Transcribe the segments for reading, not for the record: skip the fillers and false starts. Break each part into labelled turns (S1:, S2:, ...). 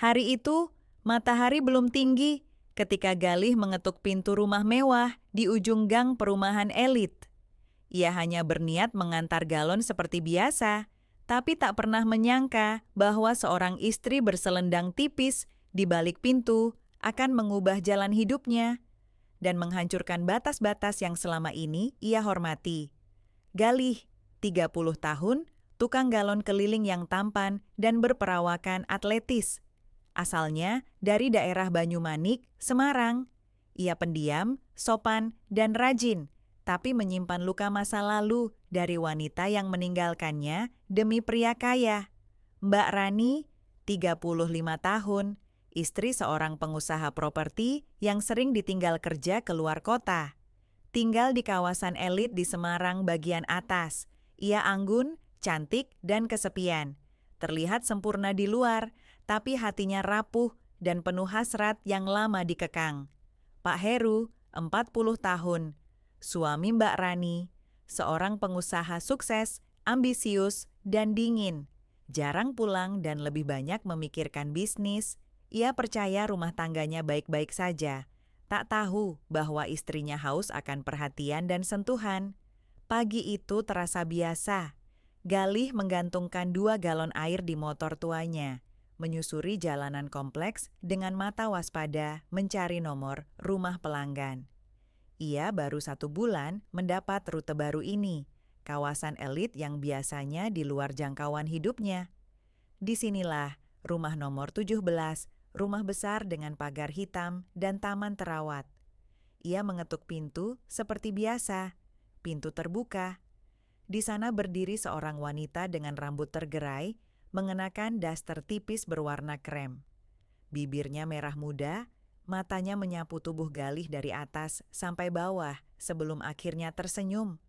S1: Hari itu, matahari belum tinggi ketika Galih mengetuk pintu rumah mewah di ujung gang perumahan elit. Ia hanya berniat mengantar galon seperti biasa, tapi tak pernah menyangka bahwa seorang istri berselendang tipis di balik pintu akan mengubah jalan hidupnya dan menghancurkan batas-batas yang selama ini ia hormati. Galih, 30 tahun, tukang galon keliling yang tampan dan berperawakan atletis. Asalnya dari daerah Banyumanik, Semarang. Ia pendiam, sopan, dan rajin, tapi menyimpan luka masa lalu dari wanita yang meninggalkannya demi pria kaya. Mbak Rani, 35 tahun, istri seorang pengusaha properti yang sering ditinggal kerja keluar kota. Tinggal di kawasan elit di Semarang bagian atas. Ia anggun, cantik, dan kesepian. Terlihat sempurna di luar, tapi hatinya rapuh dan penuh hasrat yang lama dikekang. Pak Heru, 40 tahun, suami Mbak Rani, seorang pengusaha sukses, ambisius, dan dingin. Jarang pulang dan lebih banyak memikirkan bisnis. Ia percaya rumah tangganya baik-baik saja. Tak tahu bahwa istrinya haus akan perhatian dan sentuhan. Pagi itu terasa biasa. Galih menggantungkan 2 galon air di motor tuanya, menyusuri jalanan kompleks dengan mata waspada mencari nomor rumah pelanggan. Ia baru 1 bulan mendapat rute baru ini, kawasan elit yang biasanya di luar jangkauan hidupnya. Disinilah rumah nomor 17, rumah besar dengan pagar hitam dan taman terawat. Ia mengetuk pintu seperti biasa. Pintu terbuka. Di sana berdiri seorang wanita dengan rambut tergerai, mengenakan daster tipis berwarna krem. Bibirnya merah muda, matanya menyapu tubuh Galih dari atas sampai bawah sebelum akhirnya tersenyum.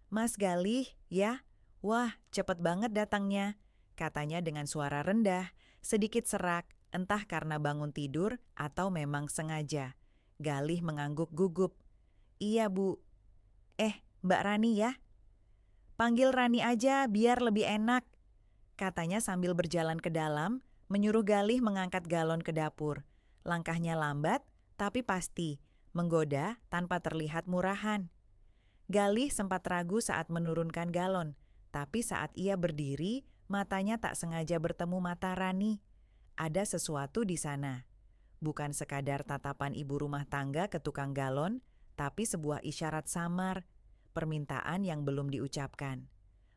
S1: "Mas Galih, ya? Wah, cepet banget datangnya," katanya dengan suara rendah, sedikit serak, entah karena bangun tidur atau memang sengaja. Galih mengangguk gugup. "Iya, Bu." Mbak Rani ya?" "Panggil Rani aja biar lebih enak," katanya sambil berjalan ke dalam, menyuruh Galih mengangkat galon ke dapur. Langkahnya lambat, tapi pasti, menggoda tanpa terlihat murahan. Galih sempat ragu saat menurunkan galon, tapi saat ia berdiri, matanya tak sengaja bertemu mata Rani. Ada sesuatu di sana. Bukan sekadar tatapan ibu rumah tangga ke tukang galon, tapi sebuah isyarat samar, permintaan yang belum diucapkan.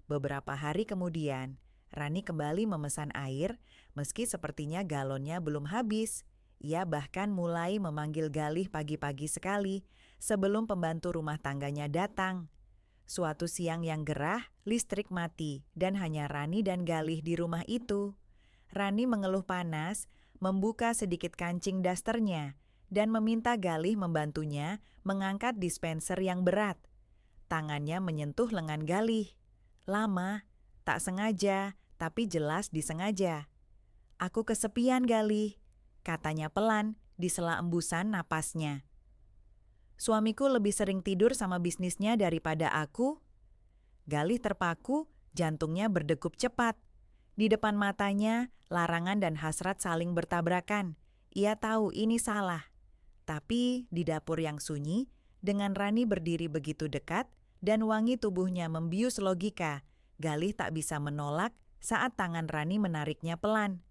S1: Beberapa hari kemudian, Rani kembali memesan air, meski sepertinya galonnya belum habis. Ia bahkan mulai memanggil Galih pagi-pagi sekali, sebelum pembantu rumah tangganya datang. Suatu siang yang gerah, listrik mati, dan hanya Rani dan Galih di rumah itu. Rani mengeluh panas, membuka sedikit kancing dasternya, dan meminta Galih membantunya mengangkat dispenser yang berat. Tangannya menyentuh lengan Galih. Lama, tak sengaja, tapi jelas disengaja. "Aku kesepian, Galih," katanya pelan di sela embusan napasnya. "Suamiku lebih sering tidur sama bisnisnya daripada aku." Galih terpaku, jantungnya berdegup cepat. Di depan matanya, larangan dan hasrat saling bertabrakan. Ia tahu ini salah. Tapi di dapur yang sunyi, dengan Rani berdiri begitu dekat dan wangi tubuhnya membius logika, Galih tak bisa menolak saat tangan Rani menariknya pelan.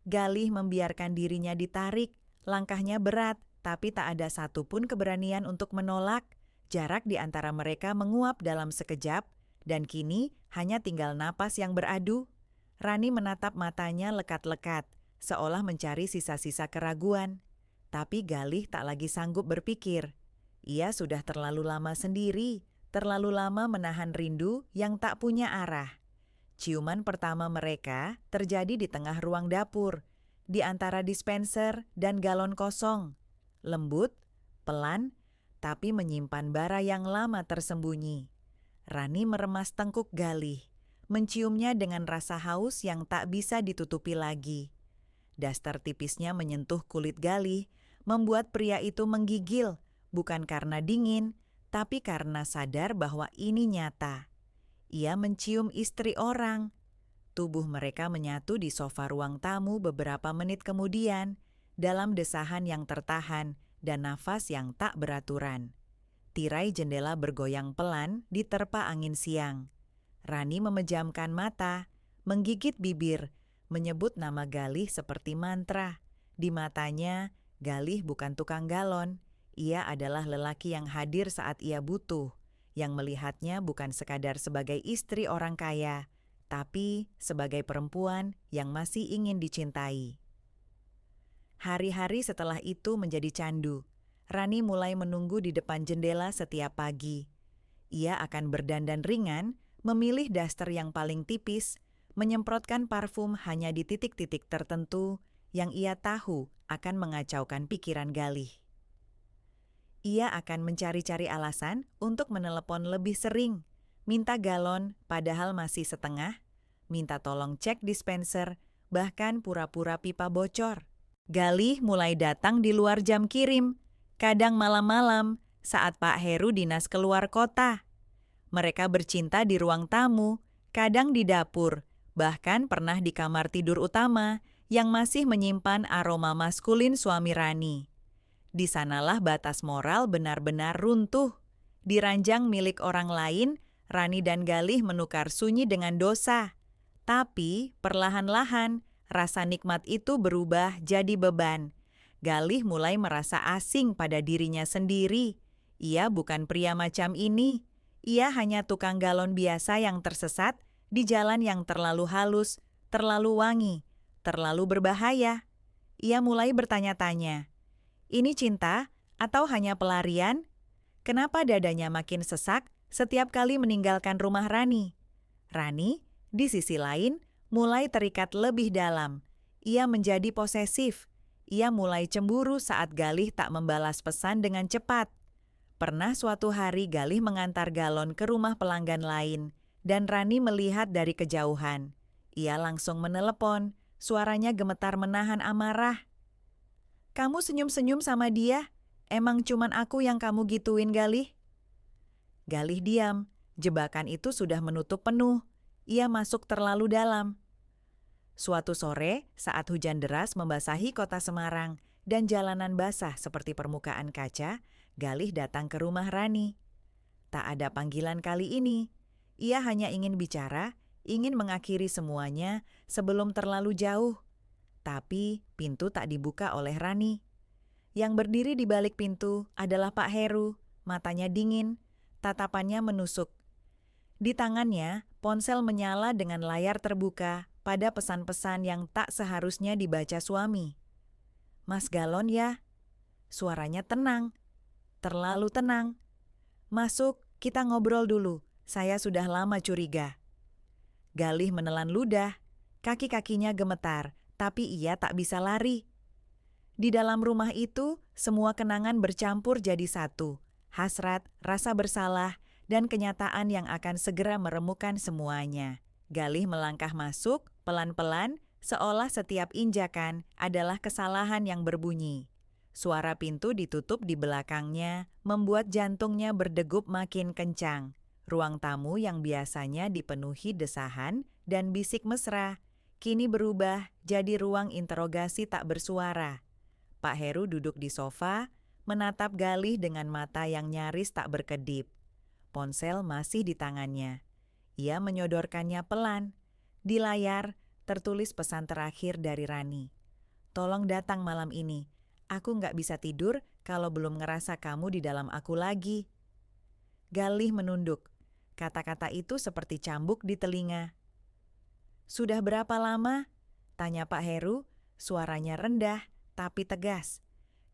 S1: Galih membiarkan dirinya ditarik, langkahnya berat, tapi tak ada satupun keberanian untuk menolak. Jarak di antara mereka menguap dalam sekejap, dan kini hanya tinggal napas yang beradu. Rani menatap matanya lekat-lekat, seolah mencari sisa-sisa keraguan. Tapi Galih tak lagi sanggup berpikir. Ia sudah terlalu lama sendiri, terlalu lama menahan rindu yang tak punya arah. Ciuman pertama mereka terjadi di tengah ruang dapur, di antara dispenser dan galon kosong. Lembut, pelan, tapi menyimpan bara yang lama tersembunyi. Rani meremas tengkuk Galih, menciumnya dengan rasa haus yang tak bisa ditutupi lagi. Daster tipisnya menyentuh kulit Galih, membuat pria itu menggigil, bukan karena dingin, tapi karena sadar bahwa ini nyata. Ia mencium istri orang. Tubuh mereka menyatu di sofa ruang tamu beberapa menit kemudian, dalam desahan yang tertahan dan nafas yang tak beraturan. Tirai jendela bergoyang pelan diterpa angin siang. Rani memejamkan mata, menggigit bibir, menyebut nama Galih seperti mantra. Di matanya, Galih bukan tukang galon. Ia adalah lelaki yang hadir saat ia butuh, yang melihatnya bukan sekadar sebagai istri orang kaya, tapi sebagai perempuan yang masih ingin dicintai. Hari-hari setelah itu menjadi candu. Rani mulai menunggu di depan jendela setiap pagi. Ia akan berdandan ringan, memilih daster yang paling tipis, menyemprotkan parfum hanya di titik-titik tertentu yang ia tahu akan mengacaukan pikiran Galih. Ia akan mencari-cari alasan untuk menelepon lebih sering, minta galon padahal masih setengah, minta tolong cek dispenser, bahkan pura-pura pipa bocor. Galih mulai datang di luar jam kirim, kadang malam-malam saat Pak Heru dinas keluar kota. Mereka bercinta di ruang tamu, kadang di dapur, bahkan pernah di kamar tidur utama yang masih menyimpan aroma maskulin suami Rani. Di sanalah batas moral benar-benar runtuh. Di ranjang milik orang lain, Rani dan Galih menukar sunyi dengan dosa. Tapi perlahan-lahan, rasa nikmat itu berubah jadi beban. Galih mulai merasa asing pada dirinya sendiri. Ia bukan pria macam ini. Ia hanya tukang galon biasa yang tersesat di jalan yang terlalu halus, terlalu wangi, terlalu berbahaya. Ia mulai bertanya-tanya, ini cinta atau hanya pelarian? Kenapa dadanya makin sesak setiap kali meninggalkan rumah Rani? Rani, di sisi lain, mulai terikat lebih dalam. Ia menjadi posesif. Ia mulai cemburu saat Galih tak membalas pesan dengan cepat. Pernah suatu hari Galih mengantar galon ke rumah pelanggan lain, dan Rani melihat dari kejauhan. Ia langsung menelepon, suaranya gemetar menahan amarah. Kamu senyum-senyum sama dia? Emang cuman aku yang kamu gituin, Galih? Galih diam. Jebakan itu sudah menutup penuh. Ia masuk terlalu dalam. Suatu sore, saat hujan deras membasahi kota Semarang dan jalanan basah seperti permukaan kaca, Galih datang ke rumah Rani. Tak ada panggilan kali ini. Ia hanya ingin bicara, ingin mengakhiri semuanya sebelum terlalu jauh. Tapi pintu tak dibuka oleh Rani. Yang berdiri di balik pintu adalah Pak Heru, matanya dingin, tatapannya menusuk. Di tangannya, ponsel menyala dengan layar terbuka pada pesan-pesan yang tak seharusnya dibaca suami. Mas galon ya? Suaranya tenang, terlalu tenang. Masuk, kita ngobrol dulu, saya sudah lama curiga. Galih menelan ludah, kaki-kakinya gemetar, tapi ia tak bisa lari. Di dalam rumah itu, semua kenangan bercampur jadi satu. Hasrat, rasa bersalah, dan kenyataan yang akan segera meremukkan semuanya. Galih melangkah masuk, pelan-pelan, seolah setiap injakan adalah kesalahan yang berbunyi. Suara pintu ditutup di belakangnya, membuat jantungnya berdegup makin kencang. Ruang tamu yang biasanya dipenuhi desahan dan bisik mesra, kini berubah jadi ruang interogasi tak bersuara. Pak Heru duduk di sofa, menatap Galih dengan mata yang nyaris tak berkedip. Ponsel masih di tangannya. Ia menyodorkannya pelan. Di layar, tertulis pesan terakhir dari Rani. Tolong datang malam ini. Aku nggak bisa tidur kalau belum ngerasa kamu di dalam aku lagi. Galih menunduk. Kata-kata itu seperti cambuk di telinga. Sudah berapa lama? Tanya Pak Heru, suaranya rendah tapi tegas.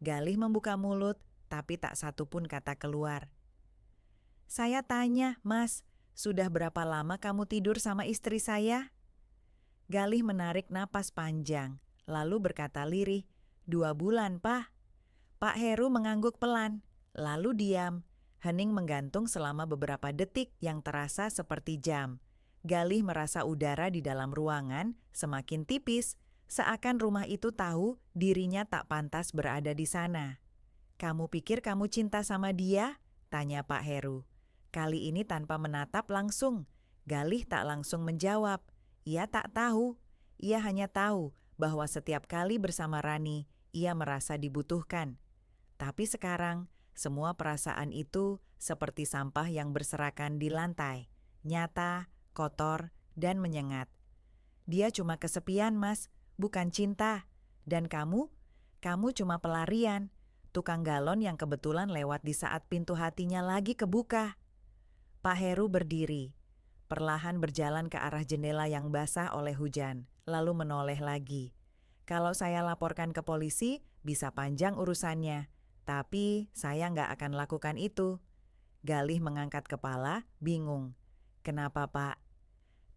S1: Galih membuka mulut, tapi tak satu pun kata keluar. Saya tanya, Mas, sudah berapa lama kamu tidur sama istri saya? Galih menarik napas panjang, lalu berkata lirih, 2 bulan, Pak. Pak Heru mengangguk pelan, lalu diam. Hening menggantung selama beberapa detik yang terasa seperti jam. Galih merasa udara di dalam ruangan semakin tipis, seakan rumah itu tahu dirinya tak pantas berada di sana. Kamu pikir kamu cinta sama dia? Tanya Pak Heru. Kali ini tanpa menatap langsung. Galih tak langsung menjawab. Ia tak tahu. Ia hanya tahu bahwa setiap kali bersama Rani, ia merasa dibutuhkan. Tapi sekarang, semua perasaan itu seperti sampah yang berserakan di lantai, nyata, kotor, dan menyengat. Dia cuma kesepian, Mas, bukan cinta. Dan kamu? Kamu cuma pelarian, tukang galon yang kebetulan lewat di saat pintu hatinya lagi kebuka. Pak Heru berdiri, perlahan berjalan ke arah jendela yang basah oleh hujan, lalu menoleh lagi. Kalau saya laporkan ke polisi, bisa panjang urusannya. Tapi saya nggak akan lakukan itu. Galih mengangkat kepala, bingung. Kenapa, Pak?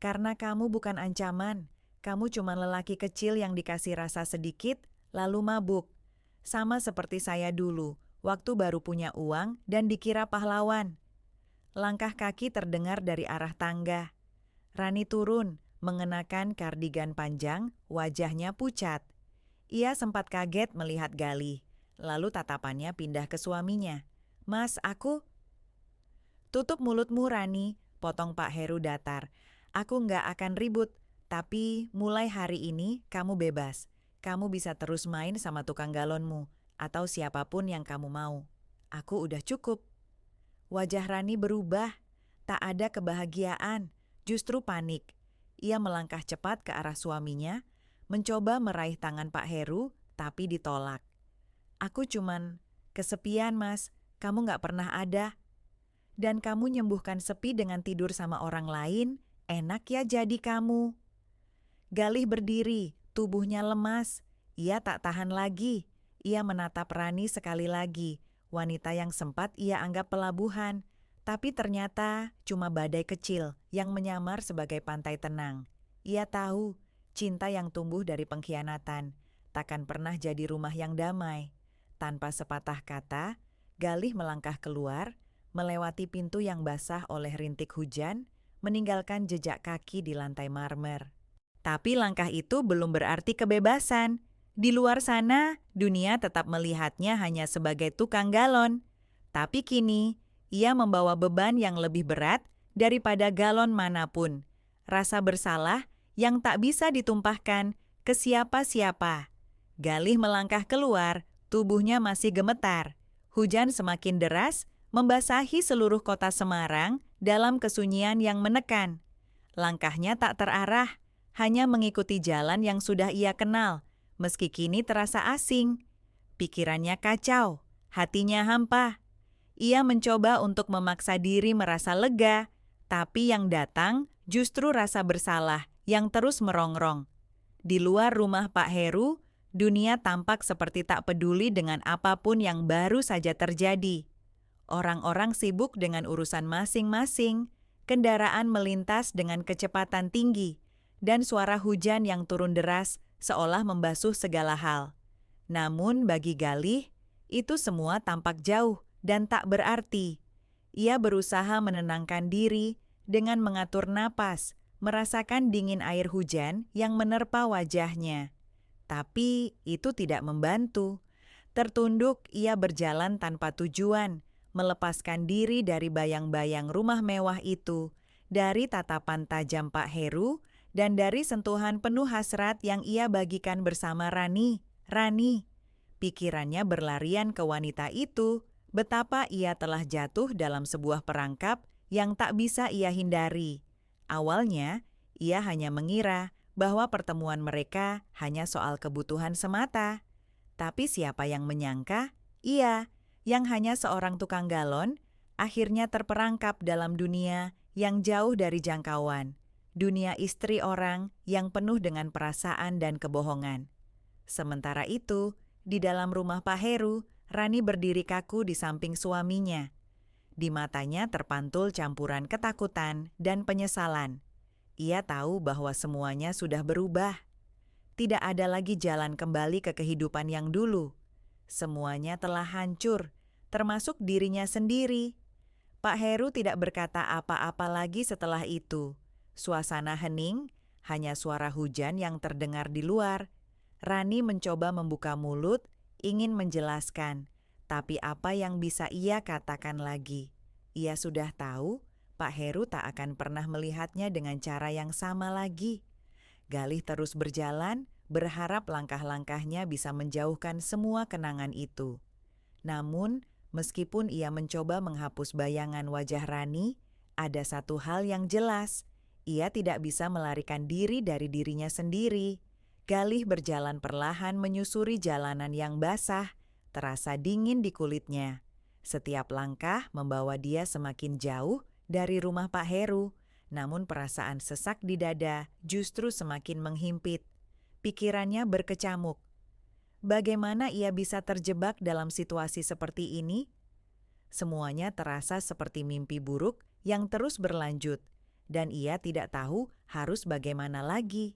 S1: Karena kamu bukan ancaman. Kamu cuma lelaki kecil yang dikasih rasa sedikit, lalu mabuk. Sama seperti saya dulu, waktu baru punya uang dan dikira pahlawan. Langkah kaki terdengar dari arah tangga. Rani turun, mengenakan kardigan panjang, wajahnya pucat. Ia sempat kaget melihat Galih, lalu tatapannya pindah ke suaminya. Mas, aku... Tutup mulutmu, Rani, potong Pak Heru datar. Aku nggak akan ribut, tapi mulai hari ini kamu bebas. Kamu bisa terus main sama tukang galonmu, atau siapapun yang kamu mau. Aku udah cukup. Wajah Rani berubah, tak ada kebahagiaan, justru panik. Ia melangkah cepat ke arah suaminya, mencoba meraih tangan Pak Heru, tapi ditolak. Aku cuman kesepian, Mas. Kamu nggak pernah ada. Dan kamu nyembuhkan sepi dengan tidur sama orang lain, enak ya jadi kamu. Galih berdiri, tubuhnya lemas. Ia tak tahan lagi. Ia menatap Rani sekali lagi, wanita yang sempat ia anggap pelabuhan. Tapi ternyata cuma badai kecil yang menyamar sebagai pantai tenang. Ia tahu, cinta yang tumbuh dari pengkhianatan takkan pernah jadi rumah yang damai. Tanpa sepatah kata, Galih melangkah keluar, melewati pintu yang basah oleh rintik hujan, meninggalkan jejak kaki di lantai marmer. Tapi langkah itu belum berarti kebebasan. Di luar sana, dunia tetap melihatnya hanya sebagai tukang galon. Tapi kini, ia membawa beban yang lebih berat daripada galon manapun. Rasa bersalah yang tak bisa ditumpahkan ke siapa-siapa. Galih melangkah keluar, tubuhnya masih gemetar. Hujan semakin deras, membasahi seluruh kota Semarang dalam kesunyian yang menekan. Langkahnya tak terarah, hanya mengikuti jalan yang sudah ia kenal, meski kini terasa asing. Pikirannya kacau, hatinya hampa. Ia mencoba untuk memaksa diri merasa lega, tapi yang datang justru rasa bersalah yang terus merongrong. Di luar rumah Pak Heru, dunia tampak seperti tak peduli dengan apapun yang baru saja terjadi. Orang-orang sibuk dengan urusan masing-masing, kendaraan melintas dengan kecepatan tinggi, dan suara hujan yang turun deras seolah membasuh segala hal. Namun bagi Galih, itu semua tampak jauh dan tak berarti. Ia berusaha menenangkan diri dengan mengatur napas, merasakan dingin air hujan yang menerpa wajahnya. Tapi itu tidak membantu. Tertunduk ia berjalan tanpa tujuan, melepaskan diri dari bayang-bayang rumah mewah itu, dari tatapan tajam Pak Heru, dan dari sentuhan penuh hasrat yang ia bagikan bersama Rani. Pikirannya berlarian ke wanita itu, betapa ia telah jatuh dalam sebuah perangkap yang tak bisa ia hindari. Awalnya, ia hanya mengira bahwa pertemuan mereka hanya soal kebutuhan semata. Tapi siapa yang menyangka, ia, yang hanya seorang tukang galon, akhirnya terperangkap dalam dunia yang jauh dari jangkauan. Dunia istri orang yang penuh dengan perasaan dan kebohongan. Sementara itu, di dalam rumah Pak Heru, Rani berdiri kaku di samping suaminya. Di matanya terpantul campuran ketakutan dan penyesalan. Ia tahu bahwa semuanya sudah berubah. Tidak ada lagi jalan kembali ke kehidupan yang dulu. Semuanya telah hancur, termasuk dirinya sendiri. Pak Heru tidak berkata apa-apa lagi setelah itu. Suasana hening, hanya suara hujan yang terdengar di luar. Rani mencoba membuka mulut, ingin menjelaskan. Tapi apa yang bisa ia katakan lagi? Ia sudah tahu, Pak Heru tak akan pernah melihatnya dengan cara yang sama lagi. Galih terus berjalan, berharap langkah-langkahnya bisa menjauhkan semua kenangan itu. Namun, meskipun ia mencoba menghapus bayangan wajah Rani, ada satu hal yang jelas. Ia tidak bisa melarikan diri dari dirinya sendiri. Galih berjalan perlahan menyusuri jalanan yang basah, terasa dingin di kulitnya. Setiap langkah membawa dia semakin jauh dari rumah Pak Heru, namun perasaan sesak di dada justru semakin menghimpit. Pikirannya berkecamuk. Bagaimana ia bisa terjebak dalam situasi seperti ini? Semuanya terasa seperti mimpi buruk yang terus berlanjut, dan ia tidak tahu harus bagaimana lagi.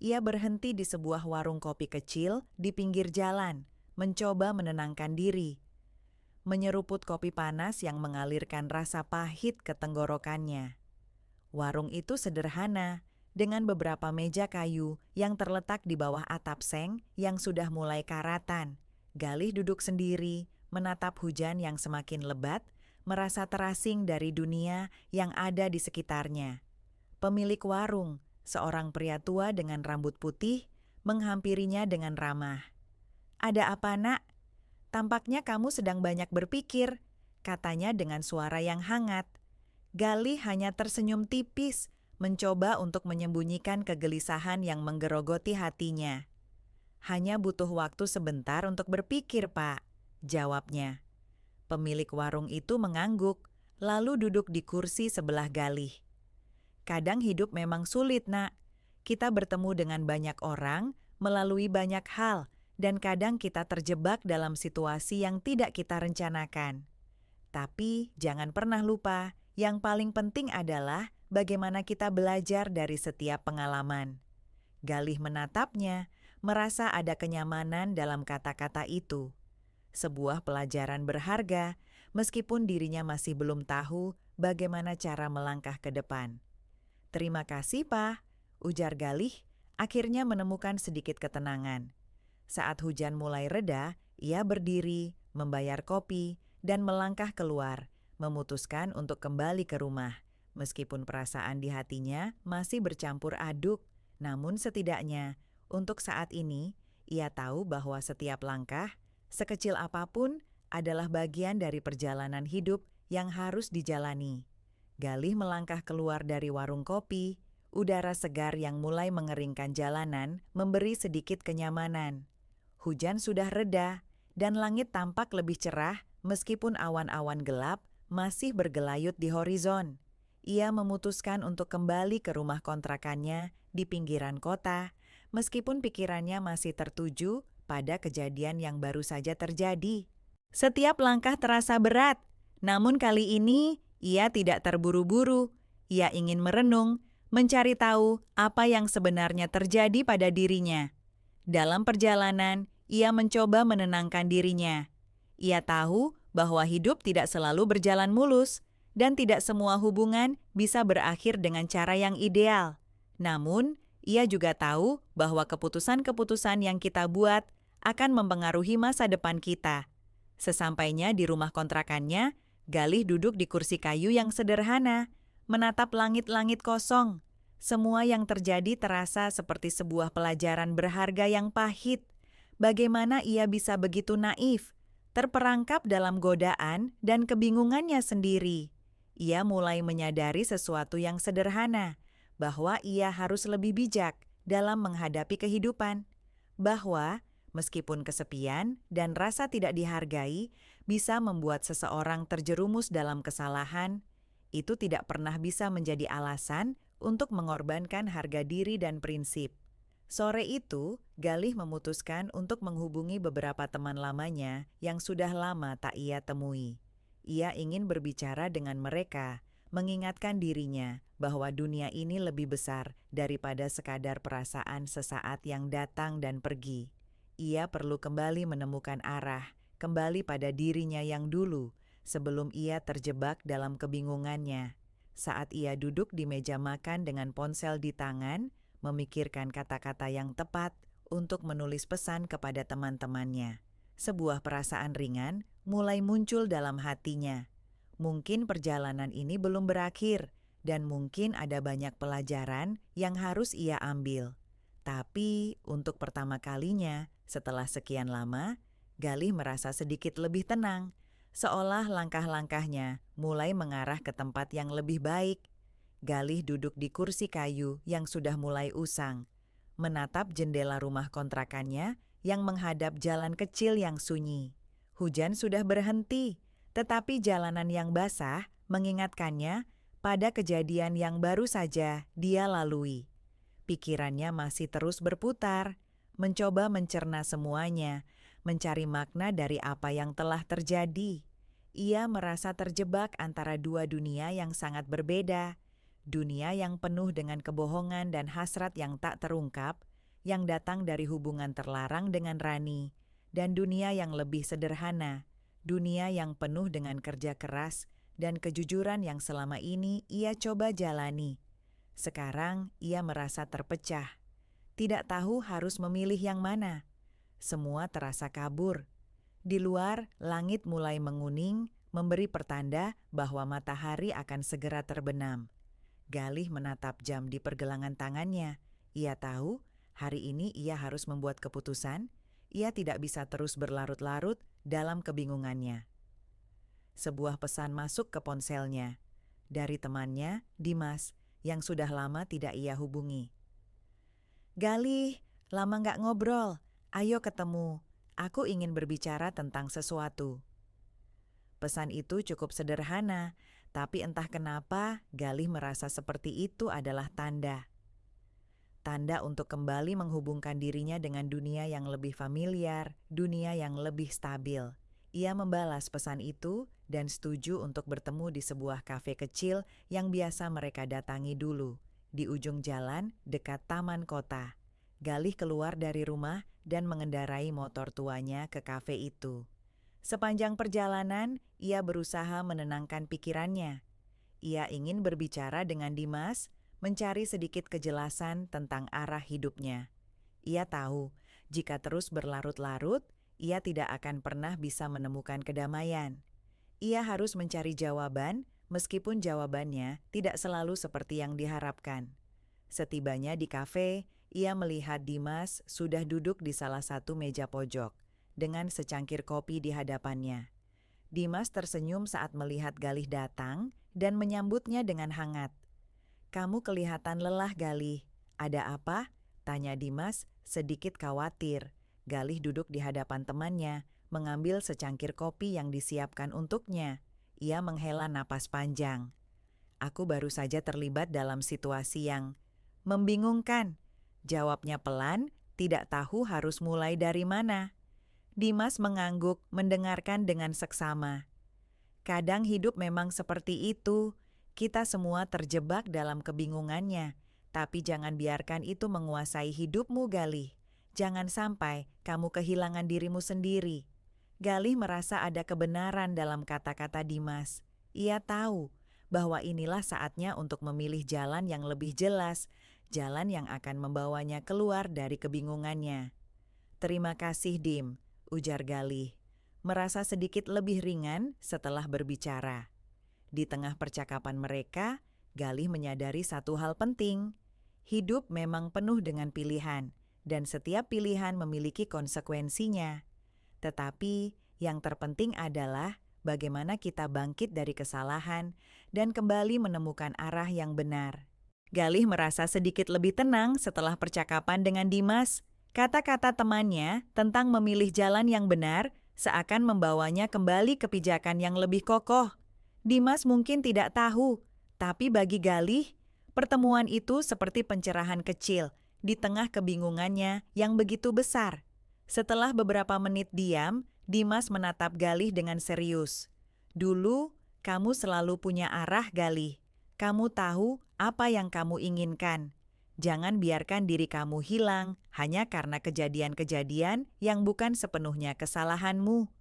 S1: Ia berhenti di sebuah warung kopi kecil di pinggir jalan, mencoba menenangkan diri. Menyeruput kopi panas yang mengalirkan rasa pahit ke tenggorokannya. Warung itu sederhana, dengan beberapa meja kayu yang terletak di bawah atap seng yang sudah mulai karatan. Galih duduk sendiri, menatap hujan yang semakin lebat, merasa terasing dari dunia yang ada di sekitarnya. Pemilik warung, seorang pria tua dengan rambut putih, menghampirinya dengan ramah. "Ada apa, Nak? Tampaknya kamu sedang banyak berpikir," katanya dengan suara yang hangat. Galih hanya tersenyum tipis, mencoba untuk menyembunyikan kegelisahan yang menggerogoti hatinya. "Hanya butuh waktu sebentar untuk berpikir, Pak," jawabnya. Pemilik warung itu mengangguk, lalu duduk di kursi sebelah Galih. "Kadang hidup memang sulit, Nak. Kita bertemu dengan banyak orang, melalui banyak hal, dan kadang kita terjebak dalam situasi yang tidak kita rencanakan. Tapi jangan pernah lupa, yang paling penting adalah bagaimana kita belajar dari setiap pengalaman." Galih menatapnya, merasa ada kenyamanan dalam kata-kata itu. Sebuah pelajaran berharga, meskipun dirinya masih belum tahu bagaimana cara melangkah ke depan. "Terima kasih, Pak," ujar Galih, akhirnya menemukan sedikit ketenangan. Saat hujan mulai reda, ia berdiri, membayar kopi, dan melangkah keluar, memutuskan untuk kembali ke rumah. Meskipun perasaan di hatinya masih bercampur aduk, namun setidaknya, untuk saat ini, ia tahu bahwa setiap langkah, sekecil apapun, adalah bagian dari perjalanan hidup yang harus dijalani. Galih melangkah keluar dari warung kopi, udara segar yang mulai mengeringkan jalanan memberi sedikit kenyamanan. Hujan sudah reda, dan langit tampak lebih cerah meskipun awan-awan gelap masih bergelayut di horizon. Ia memutuskan untuk kembali ke rumah kontrakannya di pinggiran kota, meskipun pikirannya masih tertuju pada kejadian yang baru saja terjadi. Setiap langkah terasa berat, namun kali ini ia tidak terburu-buru. Ia ingin merenung, mencari tahu apa yang sebenarnya terjadi pada dirinya. Dalam perjalanan, ia mencoba menenangkan dirinya. Ia tahu bahwa hidup tidak selalu berjalan mulus, dan tidak semua hubungan bisa berakhir dengan cara yang ideal. Namun, ia juga tahu bahwa keputusan-keputusan yang kita buat akan mempengaruhi masa depan kita. Sesampainya di rumah kontrakannya, Galih duduk di kursi kayu yang sederhana, menatap langit-langit kosong. Semua yang terjadi terasa seperti sebuah pelajaran berharga yang pahit. Bagaimana ia bisa begitu naif, terperangkap dalam godaan dan kebingungannya sendiri. Ia mulai menyadari sesuatu yang sederhana, bahwa ia harus lebih bijak dalam menghadapi kehidupan. Bahwa meskipun kesepian dan rasa tidak dihargai bisa membuat seseorang terjerumus dalam kesalahan, itu tidak pernah bisa menjadi alasan untuk mengorbankan harga diri dan prinsip. Sore itu, Galih memutuskan untuk menghubungi beberapa teman lamanya yang sudah lama tak ia temui. Ia ingin berbicara dengan mereka, mengingatkan dirinya bahwa dunia ini lebih besar daripada sekadar perasaan sesaat yang datang dan pergi. Ia perlu kembali menemukan arah, kembali pada dirinya yang dulu, sebelum ia terjebak dalam kebingungannya. Saat ia duduk di meja makan dengan ponsel di tangan, memikirkan kata-kata yang tepat untuk menulis pesan kepada teman-temannya. Sebuah perasaan ringan mulai muncul dalam hatinya. Mungkin perjalanan ini belum berakhir, dan mungkin ada banyak pelajaran yang harus ia ambil. Tapi untuk pertama kalinya, setelah sekian lama, Galih merasa sedikit lebih tenang, seolah langkah-langkahnya mulai mengarah ke tempat yang lebih baik. Galih duduk di kursi kayu yang sudah mulai usang, menatap jendela rumah kontrakannya yang menghadap jalan kecil yang sunyi. Hujan sudah berhenti, tetapi jalanan yang basah mengingatkannya pada kejadian yang baru saja dia lalui. Pikirannya masih terus berputar, mencoba mencerna semuanya, mencari makna dari apa yang telah terjadi. Ia merasa terjebak antara dua dunia yang sangat berbeda. Dunia yang penuh dengan kebohongan dan hasrat yang tak terungkap, yang datang dari hubungan terlarang dengan Rani, dan dunia yang lebih sederhana, dunia yang penuh dengan kerja keras dan kejujuran yang selama ini ia coba jalani. Sekarang ia merasa terpecah, tidak tahu harus memilih yang mana. Semua terasa kabur. Di luar, langit mulai menguning, memberi pertanda bahwa matahari akan segera terbenam. Galih menatap jam di pergelangan tangannya. Ia tahu hari ini ia harus membuat keputusan. Ia tidak bisa terus berlarut-larut dalam kebingungannya. Sebuah pesan masuk ke ponselnya dari temannya, Dimas, yang sudah lama tidak ia hubungi. "Galih, lama nggak ngobrol. Ayo ketemu. Aku ingin berbicara tentang sesuatu." Pesan itu cukup sederhana, tapi entah kenapa Galih merasa seperti itu adalah tanda. Tanda untuk kembali menghubungkan dirinya dengan dunia yang lebih familiar, dunia yang lebih stabil. Ia membalas pesan itu dan setuju untuk bertemu di sebuah kafe kecil yang biasa mereka datangi dulu, di ujung jalan dekat taman kota. Galih keluar dari rumah dan mengendarai motor tuanya ke kafe itu. Sepanjang perjalanan, ia berusaha menenangkan pikirannya. Ia ingin berbicara dengan Dimas, mencari sedikit kejelasan tentang arah hidupnya. Ia tahu, jika terus berlarut-larut, ia tidak akan pernah bisa menemukan kedamaian. Ia harus mencari jawaban, meskipun jawabannya tidak selalu seperti yang diharapkan. Setibanya di kafe, ia melihat Dimas sudah duduk di salah satu meja pojok, dengan secangkir kopi di hadapannya. Dimas tersenyum saat melihat Galih datang dan menyambutnya dengan hangat. "Kamu kelihatan lelah, Galih. Ada apa?" tanya Dimas sedikit khawatir. Galih duduk di hadapan temannya, mengambil secangkir kopi yang disiapkan untuknya. Ia menghela napas panjang. "Aku baru saja terlibat dalam situasi yang membingungkan," jawabnya pelan, tidak tahu harus mulai dari mana. Dimas mengangguk mendengarkan dengan seksama. "Kadang hidup memang seperti itu. Kita semua terjebak dalam kebingungannya, tapi jangan biarkan itu menguasai hidupmu, Galih. Jangan sampai kamu kehilangan dirimu sendiri." Galih merasa ada kebenaran dalam kata-kata Dimas. Ia tahu bahwa inilah saatnya untuk memilih jalan yang lebih jelas, jalan yang akan membawanya keluar dari kebingungannya. "Terima kasih, Dim," ujar Galih, merasa sedikit lebih ringan setelah berbicara. Di tengah percakapan mereka, Galih menyadari satu hal penting. Hidup memang penuh dengan pilihan, dan setiap pilihan memiliki konsekuensinya. Tetapi yang terpenting adalah bagaimana kita bangkit dari kesalahan dan kembali menemukan arah yang benar. Galih merasa sedikit lebih tenang setelah percakapan dengan Dimas. Kata-kata temannya tentang memilih jalan yang benar seakan membawanya kembali ke pijakan yang lebih kokoh. Dimas mungkin tidak tahu, tapi bagi Galih, pertemuan itu seperti pencerahan kecil di tengah kebingungannya yang begitu besar. Setelah beberapa menit diam, Dimas menatap Galih dengan serius. "Dulu, kamu selalu punya arah, Galih. Kamu tahu apa yang kamu inginkan. Jangan biarkan diri kamu hilang hanya karena kejadian-kejadian yang bukan sepenuhnya kesalahanmu."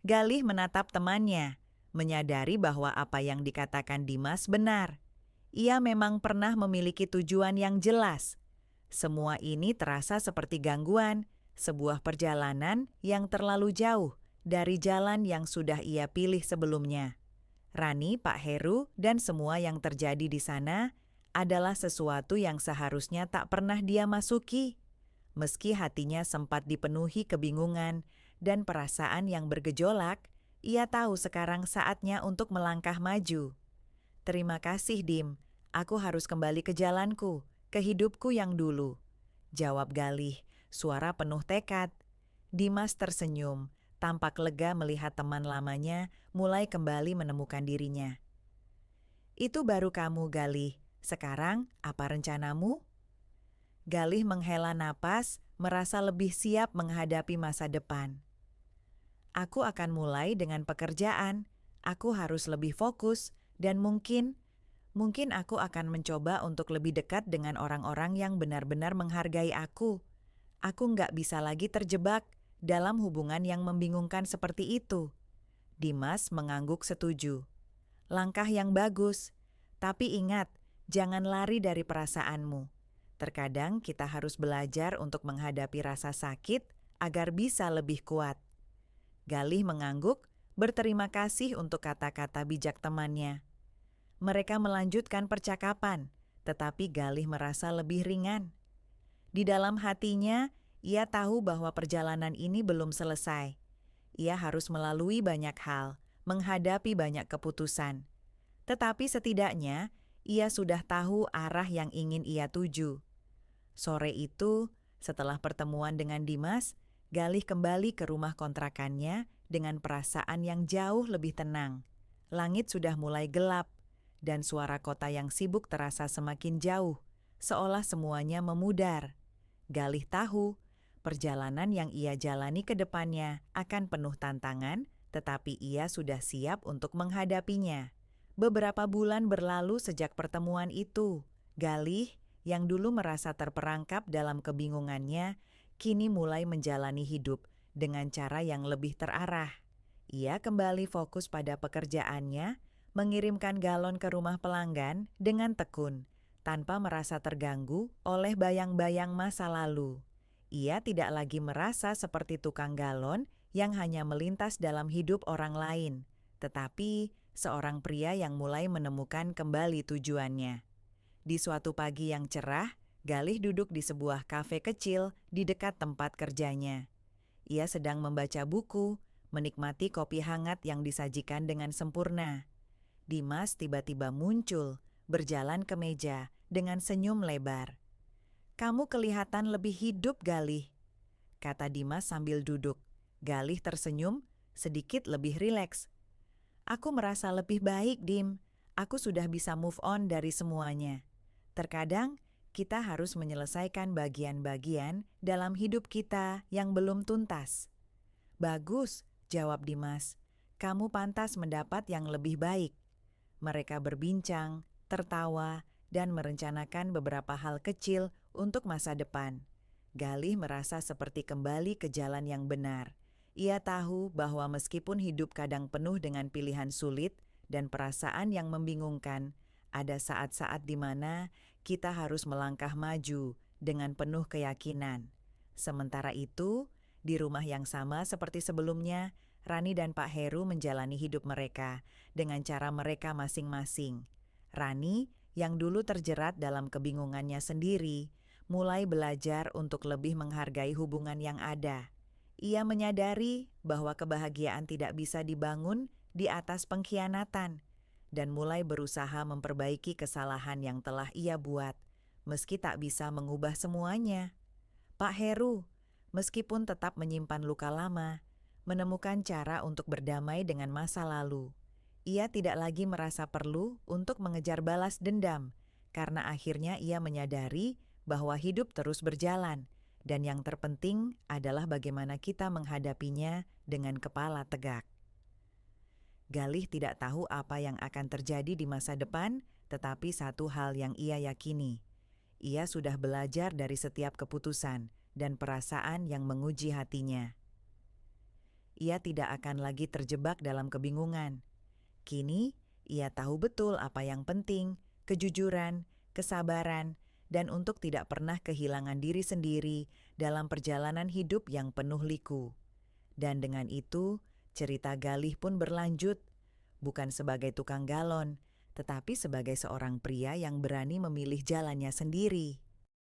S1: Galih menatap temannya, menyadari bahwa apa yang dikatakan Dimas benar. Ia memang pernah memiliki tujuan yang jelas. Semua ini terasa seperti gangguan, sebuah perjalanan yang terlalu jauh dari jalan yang sudah ia pilih sebelumnya. Rani, Pak Heru, dan semua yang terjadi di sana adalah sesuatu yang seharusnya tak pernah dia masuki. Meski hatinya sempat dipenuhi kebingungan dan perasaan yang bergejolak, ia tahu sekarang saatnya untuk melangkah maju. Terima kasih, Dim. Aku harus kembali ke jalanku, ke hidupku yang dulu. Jawab Galih, suara penuh tekad. Dimas tersenyum, tampak lega melihat teman lamanya mulai kembali menemukan dirinya. Itu baru kamu, Galih. Sekarang, apa rencanamu? Galih menghela napas, merasa lebih siap menghadapi masa depan. Aku akan mulai dengan pekerjaan. Aku harus lebih fokus dan mungkin aku akan mencoba untuk lebih dekat dengan orang-orang yang benar-benar menghargai aku. Aku nggak bisa lagi terjebak dalam hubungan yang membingungkan seperti itu. Dimas mengangguk setuju. Langkah yang bagus, tapi ingat, jangan lari dari perasaanmu. Terkadang kita harus belajar untuk menghadapi rasa sakit agar bisa lebih kuat. Galih mengangguk, berterima kasih untuk kata-kata bijak temannya. Mereka melanjutkan percakapan, tetapi Galih merasa lebih ringan. Di dalam hatinya, ia tahu bahwa perjalanan ini belum selesai. Ia harus melalui banyak hal, menghadapi banyak keputusan. Tetapi setidaknya, ia sudah tahu arah yang ingin ia tuju. Sore itu, setelah pertemuan dengan Dimas, Galih kembali ke rumah kontrakannya dengan perasaan yang jauh lebih tenang. Langit sudah mulai gelap, dan suara kota yang sibuk terasa semakin jauh, seolah semuanya memudar. Galih tahu, perjalanan yang ia jalani ke depannya akan penuh tantangan, tetapi ia sudah siap untuk menghadapinya. Beberapa bulan berlalu sejak pertemuan itu. Galih, yang dulu merasa terperangkap dalam kebingungannya, kini mulai menjalani hidup dengan cara yang lebih terarah. Ia kembali fokus pada pekerjaannya, mengirimkan galon ke rumah pelanggan dengan tekun, tanpa merasa terganggu oleh bayang-bayang masa lalu. Ia tidak lagi merasa seperti tukang galon yang hanya melintas dalam hidup orang lain, tetapi seorang pria yang mulai menemukan kembali tujuannya. Di suatu pagi yang cerah, Galih duduk di sebuah kafe kecil di dekat tempat kerjanya. Ia sedang membaca buku, menikmati kopi hangat yang disajikan dengan sempurna. Dimas tiba-tiba muncul, berjalan ke meja dengan senyum lebar. "Kamu kelihatan lebih hidup, Galih," kata Dimas sambil duduk. Galih tersenyum, sedikit lebih rileks. "Aku merasa lebih baik, Dim. Aku sudah bisa move on dari semuanya. Terkadang, kita harus menyelesaikan bagian-bagian dalam hidup kita yang belum tuntas." "Bagus," jawab Dimas. "Kamu pantas mendapat yang lebih baik." Mereka berbincang, tertawa, dan merencanakan beberapa hal kecil untuk masa depan. Galih merasa seperti kembali ke jalan yang benar. Ia tahu bahwa meskipun hidup kadang penuh dengan pilihan sulit dan perasaan yang membingungkan, ada saat-saat di mana kita harus melangkah maju dengan penuh keyakinan. Sementara itu, di rumah yang sama seperti sebelumnya, Rani dan Pak Heru menjalani hidup mereka dengan cara mereka masing-masing. Rani, yang dulu terjerat dalam kebingungannya sendiri, mulai belajar untuk lebih menghargai hubungan yang ada. Ia menyadari bahwa kebahagiaan tidak bisa dibangun di atas pengkhianatan, dan mulai berusaha memperbaiki kesalahan yang telah ia buat, meski tak bisa mengubah semuanya. Pak Heru, meskipun tetap menyimpan luka lama, menemukan cara untuk berdamai dengan masa lalu. Ia tidak lagi merasa perlu untuk mengejar balas dendam, karena akhirnya ia menyadari bahwa hidup terus berjalan, dan yang terpenting adalah bagaimana kita menghadapinya dengan kepala tegak. Galih tidak tahu apa yang akan terjadi di masa depan, tetapi satu hal yang ia yakini. Ia sudah belajar dari setiap keputusan dan perasaan yang menguji hatinya. Ia tidak akan lagi terjebak dalam kebingungan. Kini, ia tahu betul apa yang penting, kejujuran, kesabaran, dan untuk tidak pernah kehilangan diri sendiri dalam perjalanan hidup yang penuh liku. Dan dengan itu, cerita Galih pun berlanjut. bukan sebagai tukang galon, tetapi sebagai seorang pria yang berani memilih jalannya sendiri.